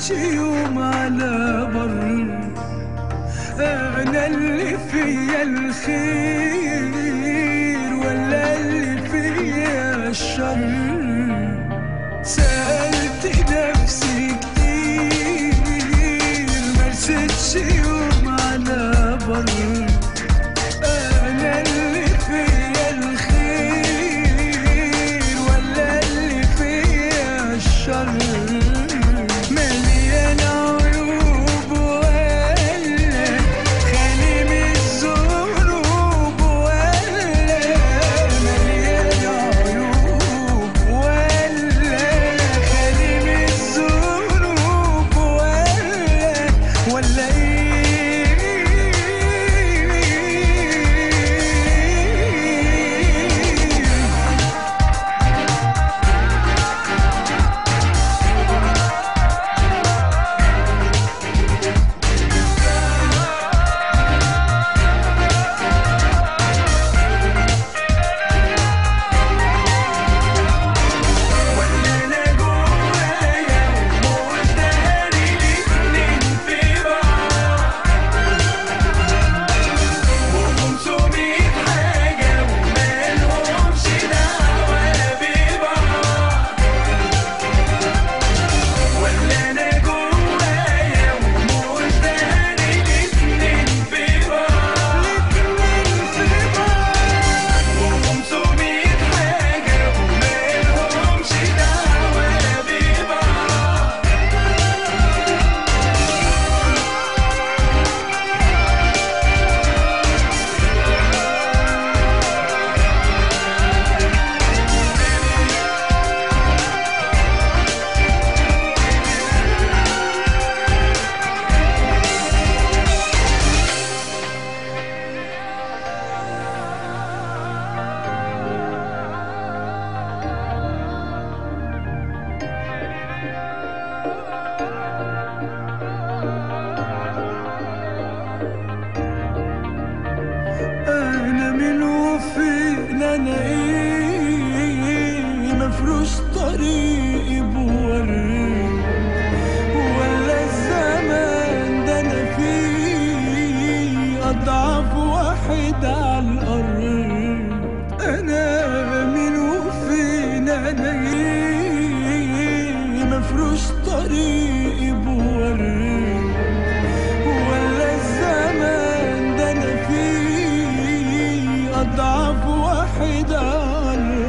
مرستش يوم على بر. انا اللي فيا الخير ولا اللي فيا الشر؟ سألت نفسي كتير مرستش يوم على بر. انا اللي فيا الخير ولا اللي فيا الشر؟ مليان عيوب ولا خالي من الذنوب؟ ولا مليان عيوب ولا خالي من الذنوب؟ ولا ايه؟ انا ايه مفروش طريقي بوري؟ ولا الزمان ده انا فيه اضعف واحد على الارض؟ انا مين وفين؟ انا ايه مفروش طريقي بوري؟ ولا الزمان ده انا فيه اضعف واحد على